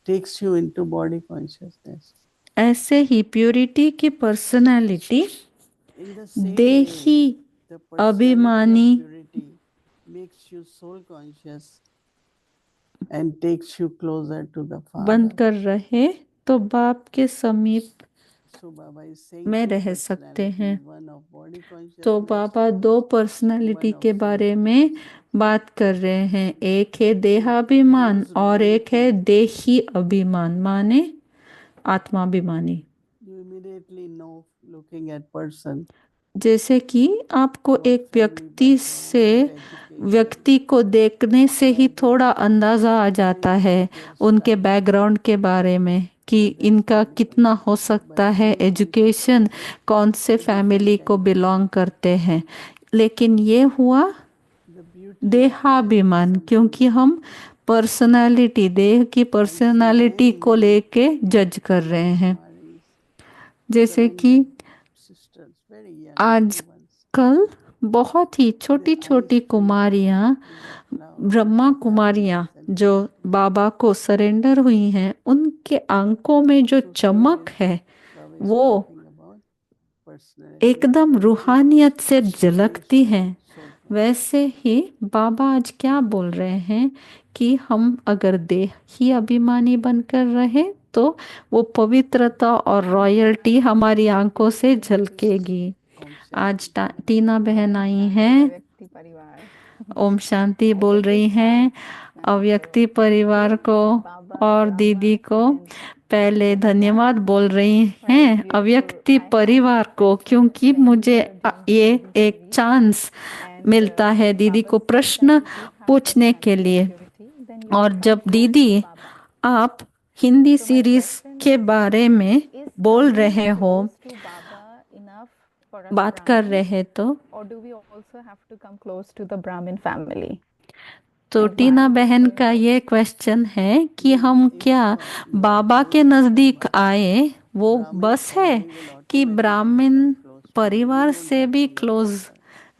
takes you into body consciousness. ऐसे ही प्योरिटी की पर्सनालिटी देही अभिमानी makes you soul conscious and takes you closer to the father. बनकर रहे तो बाप के समीप में रह सकते हैं। तो बाबा दो पर्सनालिटी के बारे में बात कर रहे हैं, एक है देहाभिमान और एक है देही अभिमान, माने आत्माभिमानी। जैसे कि आपको एक व्यक्ति को देखने से ही थोड़ा अंदाजा आ जाता है उनके बैकग्राउंड के बारे में कि इनका कितना हो सकता है एजुकेशन, कौन से फैमिली को बिलोंग करते हैं। लेकिन ये हुआ देहाभिमान, क्योंकि हम पर्सनालिटी, देह की पर्सनालिटी को लेके जज कर रहे हैं। जैसे कि आजकल बहुत ही छोटी छोटी कुमारियां, ब्रह्मा कुमारियां जो बाबा को सरेंडर हुई हैं, उनके आंखों में जो चमक है वो एकदम रूहानियत से झलकती है। वैसे ही बाबा आज क्या बोल रहे हैं कि हम अगर देह ही अभिमानी बनकर रहे तो वो पवित्रता और रॉयल्टी हमारी आंखों से झलकेगी। आज टीना बहन आई हैं, ओम शांति बोल रही हैं। अव्यक्ति परिवार को और दीदी को पहले धन्यवाद बोल रही हैं, अव्यक्ति परिवार को, क्योंकि मुझे ये एक चांस मिलता है दीदी को प्रश्न पूछने के लिए। और जब दीदी आप हिंदी सीरीज के बारे में बोल रहे हो, बात कर रहे तो टीना बहन का ये क्वेश्चन है कि हम क्या बाबा के नजदीक आए वो बस है कि ब्राह्मण परिवार से भी क्लोज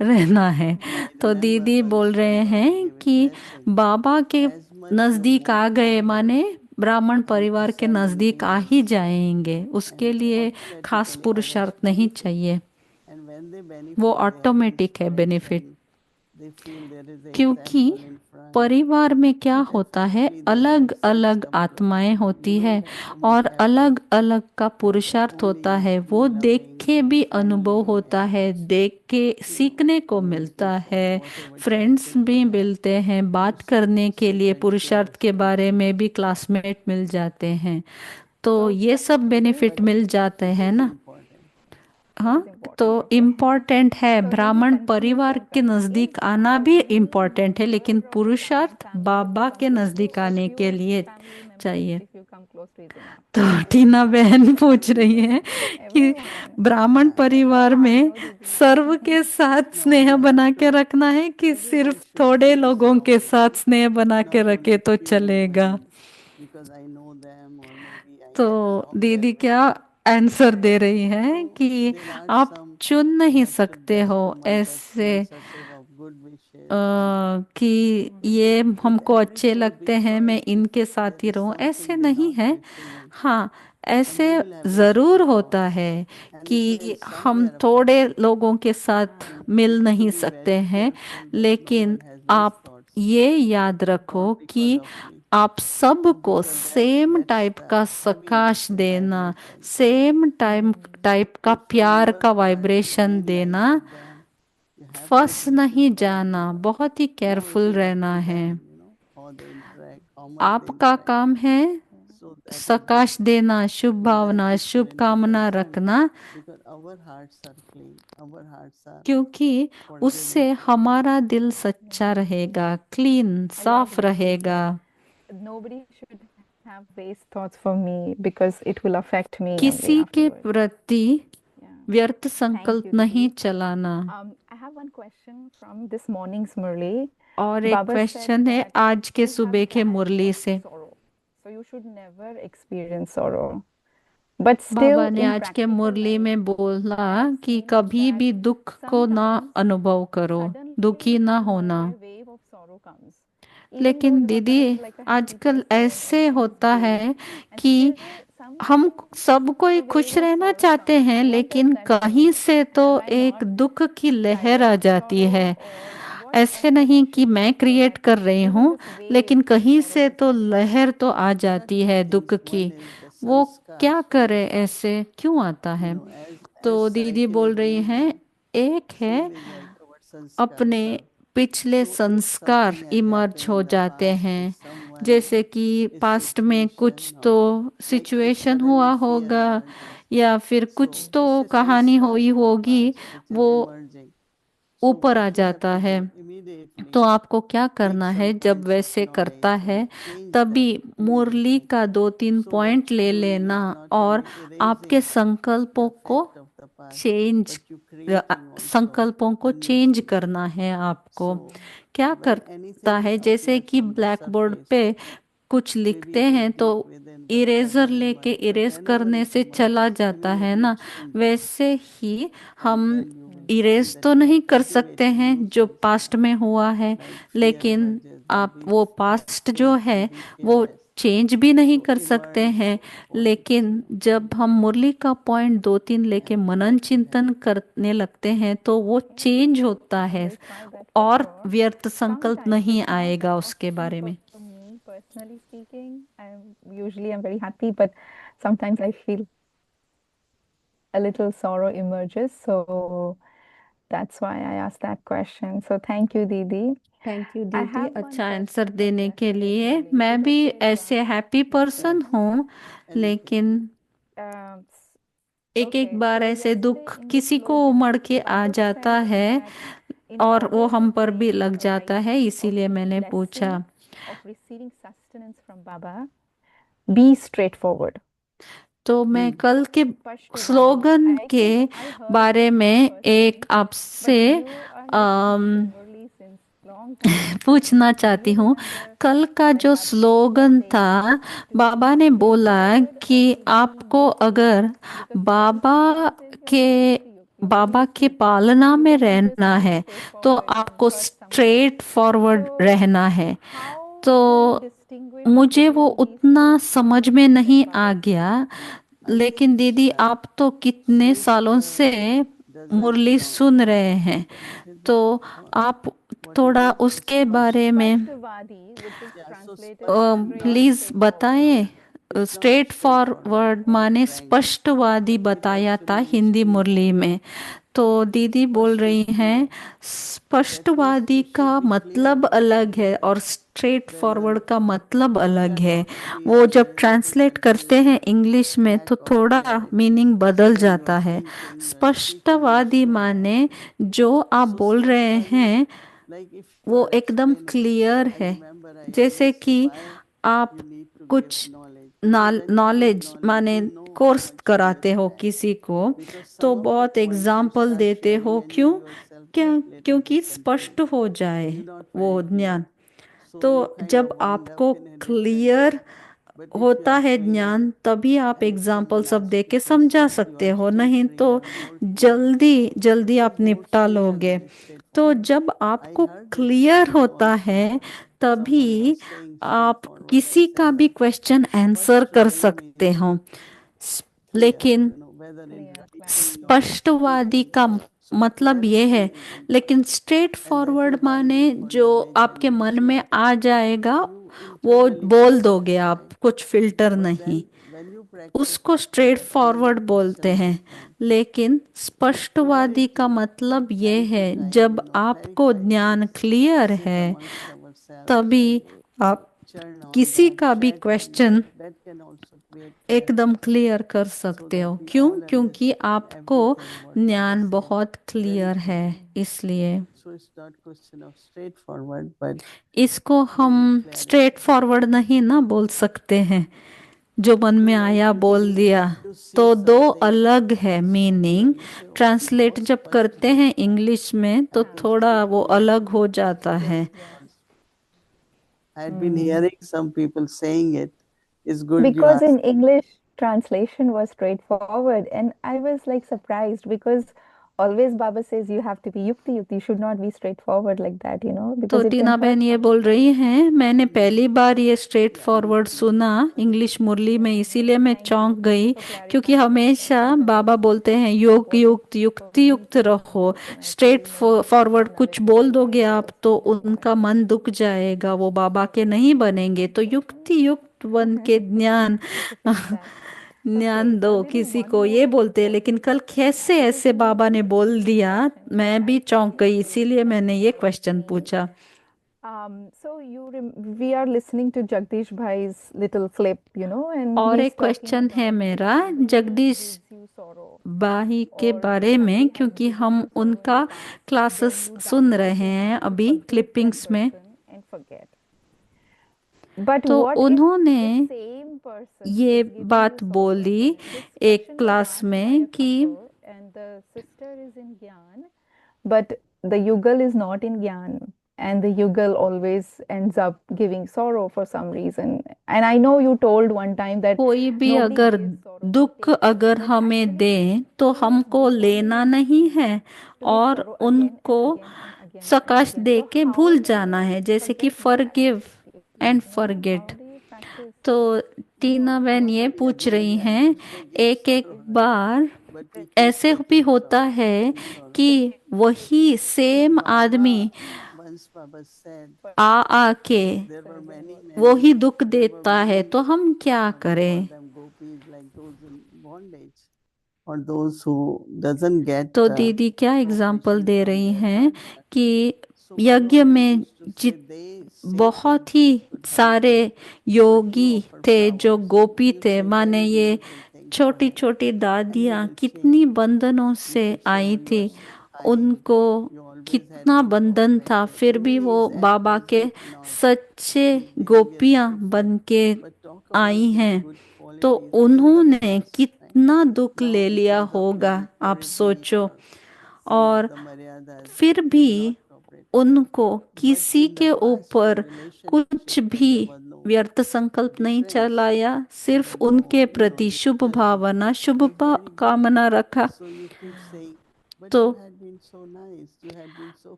रहना है। तो दीदी बोल रहे हैं कि बाबा के नजदीक आ गए माने ब्राह्मण परिवार के नजदीक आ ही जाएंगे, उसके लिए खास पुरुषार्थ नहीं चाहिए, वो ऑटोमेटिक है बेनिफिट। क्योंकि परिवार में क्या होता है, अलग अलग आत्माएं होती है और अलग अलग का पुरुषार्थ होता है। वो देख के भी अनुभव होता है, देख के सीखने को मिलता है, फ्रेंड्स भी मिलते हैं, बात करने के लिए पुरुषार्थ के बारे में भी क्लासमेट मिल जाते हैं। तो ये सब बेनिफिट मिल जाते हैं ना। हाँ, तो इम्पोर्टेंट है, ब्राह्मण परिवार के नजदीक आना भी इम्पोर्टेंट है, लेकिन पुरुषार्थ बाबा के नजदीक आने के लिए चाहिए। तो टीना बहन पूछ रही है कि ब्राह्मण परिवार में सर्व के साथ स्नेह बना के रखना है कि सिर्फ थोड़े लोगों के साथ स्नेह बना के रखे तो चलेगा। तो दीदी क्या आंसर दे रही है कि आप चुन नहीं सकते हो ऐसे कि ये हमको अच्छे लगते हैं मैं इनके साथ ही रहूं, ऐसे नहीं है। हाँ, ऐसे ज़रूर होता है कि हम थोड़े लोगों के साथ मिल नहीं सकते हैं, लेकिन आप ये याद रखो कि आप सबको सेम टाइप का सकाश देना, सेम टाइप का प्यार का वाइब्रेशन देना फंस नहीं जाना, बहुत ही केयरफुल रहना है। how they interact, how much they आपका interact. काम है So that is सकाश देना, शुभ so that भावना, is शुभ कामना 20%, रखना, because our hearts are clean, our hearts are क्योंकि उससे forgiving. हमारा दिल सच्चा रहेगा, क्लीन, साफ रहेगा। Nobody should have base thoughts for me because it will affect me only किसी के afterwards. प्रति Yeah. व्यर्थ Thank संकल्प you, नहीं Didi. चलाना। I have one question from this morning's Murli. और एक Baba said क्वेश्चन है that आज के you have सुबह के died मुरली from से। sorrow, so you should never experience sorrow. But still, बाबा ने in आज के practical मुरली life, में I बोला have कि seen कभी that भी दुख को ना sometimes अनुभव करो, दुखी suddenly ना a होना। wave of sorrow comes. Even though लेकिन you are दीदी currently like a happy आजकल person, ऐसे everything is होता good, है and कि still हम somehow सब कोई a wave खुश of रहना sorrow चाहते comes. हैं, What does लेकिन that कहीं mean? से तो Have I एक not दुख की लहर आ directed जाती sorrow, है। or what ऐसे steps नहीं I कि should मैं take so क्रिएट that कर रही even हूँ, this wave लेकिन of कहीं sorrow से तो doesn't come? लहर तो आ There are जाती two है things. दुख की। One is the वो sanskars क्या from the करे, past. ऐसे क्यों आता है? तो As दीदी cycle बोल is रही हैं, moving, एक है same is like our sanskars अपने are. पिछले So if संस्कार something has इमर्ज happened हो in the जाते past हैं, with someone, जैसे कि a पास्ट में कुछ situation तो or like if सिचुएशन हुआ suddenly fear होगा, emerges, या फिर कुछ so तो उससे कहानी हुई sanskars from होगी, past which is वो emerging. So ऊपर आ what we have जाता to है। do immediately, तो आपको क्या take करना some है, जब points of वैसे knowledge करता है and change तभी that मुरली immediately. का 2-3 So पॉइंट what ले you're doing लेना is not और only आपके erasing संकल्पों the को fact of the past, change, but you creating also संकल्पों को a new चेंज future. करना है आपको। So क्या when करता anything है, जैसे appears कि on the black board surface, पे कुछ लिखते maybe हैं it तो is deep within the eraser heaven लेके emerge, but इरेज whenever करने it से चला emerges, जाता है immediately ना, change it, वैसे ही and हम then you will erase find तो that you नहीं are कर सकते cultivating हैं new जो पास्ट sanskars. में हुआ है, Like fear लेकिन emerges, then आप we वो have पास्ट जो choice है to be वो fearless. चेंज भी नहीं So कर सकते emerge हैं। points, लेकिन जब हम मुरली का पॉइंट 2-3 लेके and मनन that will चिंतन happen. करने लगते हैं तो वो चेंज होता I है will try that for और sure. व्यर्थ संकल्प Sometimes नहीं it's not आएगा उसके often बारे में। for me personally speaking. I'm very happy, but sometimes I feel a little sorrow emerges. So that's why I asked that question. So thank you, Didi. Thank you I दीदी, have one अच्छा answer question from देने के yesterday's लिए। Murli. मैं It भी was very ऐसे happy person हूँ, लेकिन um, एक एक okay, बार so ऐसे yesterday दुख in the किसी को slogan, उमड़ के आ Baba जाता said है that in और वो order to हम पर भी gain लग a जाता right है, of इसीलिए मैंने पूछा। blessing of receiving sustenance from Baba, be straightforward. तो मैं कल के Spashtavadi. स्लोगन I के think I heard बारे this में first एक time, but आपसे you are listening to Murli since long time. पूछना Do चाहती you हूँ, remember कल का like जो Baba स्लोगन saying था, to बाबा be ने बोला straightforward or कि to be आपको अगर because बाबा circumstances have के changed you. बाबा के Obviously, पालना you में cannot just रहना be है तो straightforward when आपको you hurt someone. Straight forward So रहना है। how तो do you distinguish मुझे वो between these उतना two समझ में statements नहीं that आ Baba गया, I लेकिन think दीदी आप तो कितने सालों से doesn't मुरली सुन count. रहे हैं, What is तो the आप what थोड़ा it is उसके spasht. बारे में Spashtavadi, which is Yeah, so translated spasht is not please बताएं। it's not straight straightforward forward or माने frank. स्पष्टवादी It बताया has to था be हिंदी मुरली spiritual. में। तो दीदी बोल Spasht रही is हैं clear. स्पष्टवादी you का should be मतलब clear. अलग है और स्ट्रेट Then फॉरवर्ड का मतलब there अलग है। not to be वो जब there is a ट्रांसलेट करते हैं confusion, इंग्लिश में lack तो of थोड़ा clarity. मीनिंग बदल So when you जाता are है। thinking, you are speaking, you are स्पष्टवादी माने slowly. जो आप So बोल रहे spashtavadi, हैं like if you वो are एकदम explaining, क्लियर I है। remember I जैसे asked कि why आप you need to give कुछ knowledge. Because when you give knowledge knowledge, माने you know how course much you कराते हो understand. किसी को, Because तो some of the बहुत points you एग्जाम्पल start देते sharing हो, and you क्यों? yourself क्या? get little क्योंकि bit स्पष्ट confused. हो जाए You're not वो very clear. ज्ञान। So तो you kind जब of wind up आपको in a different. Clear But if you होता are है clear ज्ञान, तभी आप and if एग्जाम्पल someone सब asks दे you के समझा question, you सकते are हो, still नहीं तो freer, more clear. जल्दी जल्दी So आप more निपटा clear लोगे। than तो straightforward. जब I आपको heard this क्लियर point होता also. है Someone तभी was saying आप straightforward. I किसी का said भी that क्वेश्चन आंसर कर spashtavadi सकते means हो। clear, लेकिन whether in writing or स्पष्टवादी speaking. का So मतलब ये clarity है, is लेकिन important. Straight And that forward is why माने need for जो knowledge आपके and मन में so आ जाएगा you वो internally बोल process, दोगे आप, right? कुछ फिल्टर But नहीं। then when you practice उसको after straight that, all the forward बोलते question हैं। will come. लेकिन स्पष्टवादी का मतलब ये है जब आपको ज्ञान क्लियर है तभी आप किसी का भी क्वेश्चन एकदम क्लियर कर सकते हो। क्यों? क्योंकि आपको ज्ञान बहुत क्लियर है, इसलिए इसको हम स्ट्रेट फॉरवर्ड नहीं ना बोल सकते हैं, जो मन में आया बोल दिया। तो दो अलग है मीनिंग। ट्रांसलेट जब करते हैं इंग्लिश में तो थोड़ा वो अलग हो जाता है। I had been hearing some people saying it. It's good you Because in asked. English, translation was straightforward, and I was like surprised because always Baba says you have to be yukti yukti. You should not be straightforward like that, you know, तो because it Tina can बहन hurt ये बोल रही हैं, मैंने पहली बार ये straight forward सुना इंग्लिश मुरली में, इसीलिए मैं चौंक गई, क्योंकि हमेशा बाबा बोलते हैं योग युक्त युक्ति युक्त रहो। स्ट्रेट फॉरवर्ड कुछ बोल दोगे आप तो उनका मन दुख जाएगा, वो बाबा के नहीं बनेंगे। तो युक्ति युक्त बन के ज्ञान ज्ञान दो किसी को, ये बोलते हैं। लेकिन कल कैसे ऐसे बाबा ने बोल दिया, मैं भी चौंक गई, इसीलिए मैंने ये क्वेश्चन पूछा। So we are listening to Jagdish Bhai's little clip, you know, and और he's एक talking क्वेश्चन है about मेरा which universe Jagdish gives you sorrow, भाई के or बारे have में, they क्योंकि given हम you sorrow in उनका the past, classes then you soon die रहे because you हैं have to अभी forgive that क्लिपिंग्स में। person and forget. But तो what if उन्होंने the same person ये is giving बात you sorrow? बोली So this एक question was class asked by में a कि couple, and the sister is in Gyan, but the Yugal is not in Gyan, and the Yugal always ends up giving sorrow for some reason. And I know you told one time that कोई भी nobody अगर gives sorrow to दुख take it, अगर but हमें actually दे तो they हमको give लेना you नहीं है to give और sorrow again and उनको again and again and सकाश again. They So के how भूल do जाना you है, जैसे कि forget that? Forgive and Yeah, forget. how do you practice? तो टीना बहन ये पूछ रही हैं, एक एक बार ऐसे भी होता है कि वही सेम आदमी आ आके वो ही दुख देता है, तो हम क्या करें? or those who doesn't get तो दीदी क्या एग्जाम्पल दे रही हैं कि यज्ञ में बहुत ही सारे योगी थे जो गोपी थे, माने ये छोटी छोटी दादियाँ कितनी बंधनों से आई थी, उनको कितना बंधन था, फिर भी वो बाबा के सच्चे गोपियाँ बन के आई हैं। तो उन्होंने कितना दुख ले लिया होगा, आप सोचो। और फिर भी उनको किसी के ऊपर कुछ भी व्यर्थ संकल्प नहीं चलाया, सिर्फ उनके प्रति शुभ भावना, शुभ कामना रखा।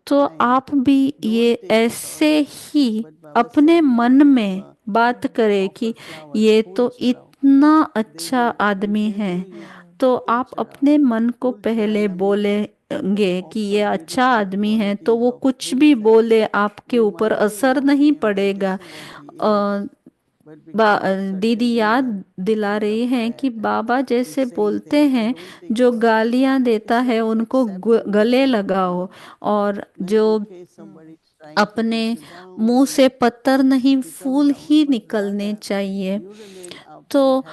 तो आप भी ये ऐसे ही अपने मन में बात करें कि ये तो इतना अच्छा आदमी है, तो आप अपने मन को पहले बोलेंगे कि ये अच्छा आदमी है, तो वो कुछ भी बोले आपके ऊपर असर नहीं पड़ेगा। दीदी याद दिला रही हैं कि बाबा जैसे बोलते हैं, जो गालियां देता है उनको गले लगाओ, और जो अपने मुंह से पत्थर नहीं फूल ही निकलने चाहिए। तो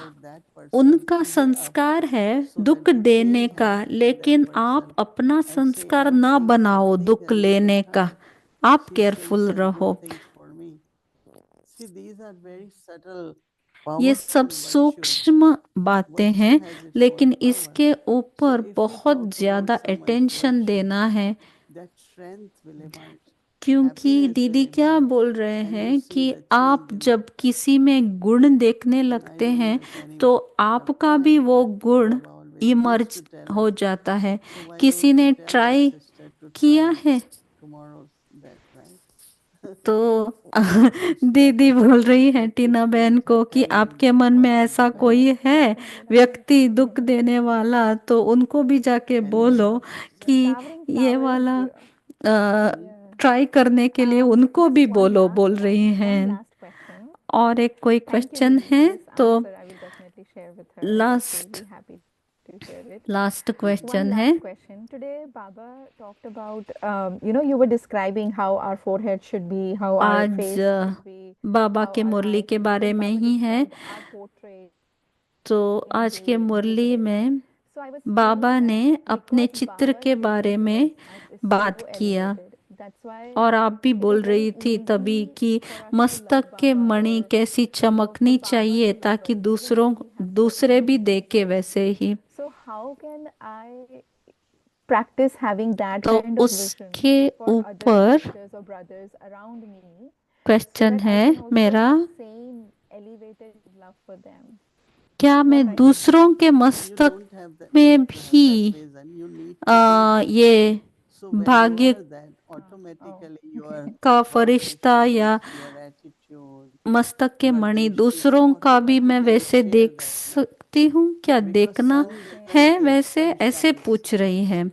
उनका संस्कार है दुख देने का, लेकिन आप अपना संस्कार ना बनाओ दुख लेने का। आप केयरफुल रहो। ये सब सूक्ष्म बातें हैं, लेकिन इसके ऊपर बहुत ज्यादा अटेंशन देना है। क्योंकि दीदी क्या बोल रहे हैं कि आप जब किसी में गुण देखने लगते हैं तो आपका भी वो गुण इमर्ज हो जाता है। किसी ने ट्राई किया है तो दीदी बोल रही है टीना बहन को कि आपके मन में ऐसा कोई है व्यक्ति दुख देने वाला, तो उनको भी जाके बोलो कि ये वाला ट्राई करने के लिए उनको भी बोलो, बोल रही हैं। और एक कोई क्वेश्चन है तो last share it. Last One question है। last question. Today, Baba talked about, you were describing how our forehead should be, how our आज face should be, Baba how के our मुरली eyes के should be. बारे Like में Baba ही है। described our portrait तो in आज के his मुरली his में So I was Baba feeling ने that अपने because चित्र Baba's के बारे living में is बात so किया। elevated. That's why और आप भी it बोल is very रही थी तभी easy कि for us to love मस्तक के Baba, मणि or कैसी for चमकनी Baba चाहिए to love ताकि us, because दूसरों we have दूसरे certain भी needs. देखे वैसे ही। So how can I practice having that तो kind of vision उसके for other ऊपर sisters or brothers around me, so question that I है can also मेरा, have same elevated love for them? क्या What मैं I can do? दूसरों के You मस्तक don't have that, में need to have भी that vision. You need to be that. ये So when you भाग्य are that, automatically your का फरिश्ता या vibration, your attitude, मस्तक के your मणि dristis दूसरों का भी मैं automatically वैसे share देख that. सकती हूँ क्या? Because देखना sun doesn't है get, वैसे? sun ऐसे shines. पूछ रही है। So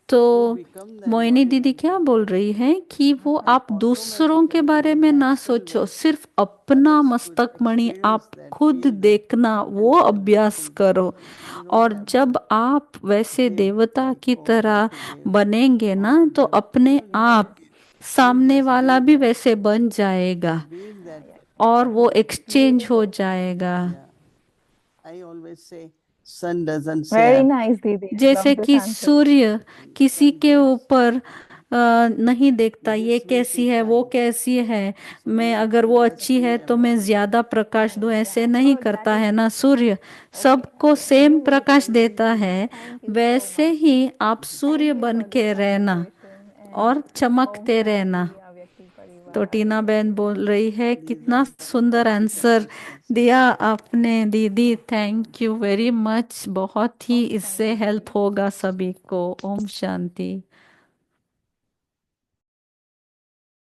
तो you become that Moini body दीदी like क्या that. बोल रही है कि वो And आप दूसरों के automatically बारे in a में ना natural सोचो, way, सिर्फ अपना others could मस्तक मणि experience आप that, खुद feel that, देखना, and वो they will अभ्यास feel करो। that. You don't और have to जब आप वैसे give, देवता like, की oh, how तरह to give, बनेंगे how ना to तो give. अपने You don't आप have. You सामने just वाला be भी that. वैसे बन जाएगा Being that और वो automatically. एक्सचेंज हो जाएगा। Yeah. I always say, sun doesn't say, Very nice, Didi. I जैसे love this कि answer. सूर्य किसी sun के gives. ऊपर नहीं देखता With ये his sweet कैसी है, वो shine. कैसी है, So मैं we have अगर to वो just अच्छी है be तो मैं embodied. ज्यादा प्रकाश दूं, ऐसे Yeah. नहीं Oh, करता that है is ना सूर्य। okay. सबको Okay. Same You made it Prakash very देता easy. है, Thank you so वैसे much. ही आप सूर्य Thank you बन for के this रहना conversation. और And Om चमकते रहना। Shanti Avyakti तो Parivar. टीना बहन बोल रही है These कितना are the सुंदर practical आंसर questions. दिया आपने दीदी, थैंक यू वेरी मच। बहुत ही Om इससे Shanti हेल्प Didi. होगा सभी को। ओम शांति।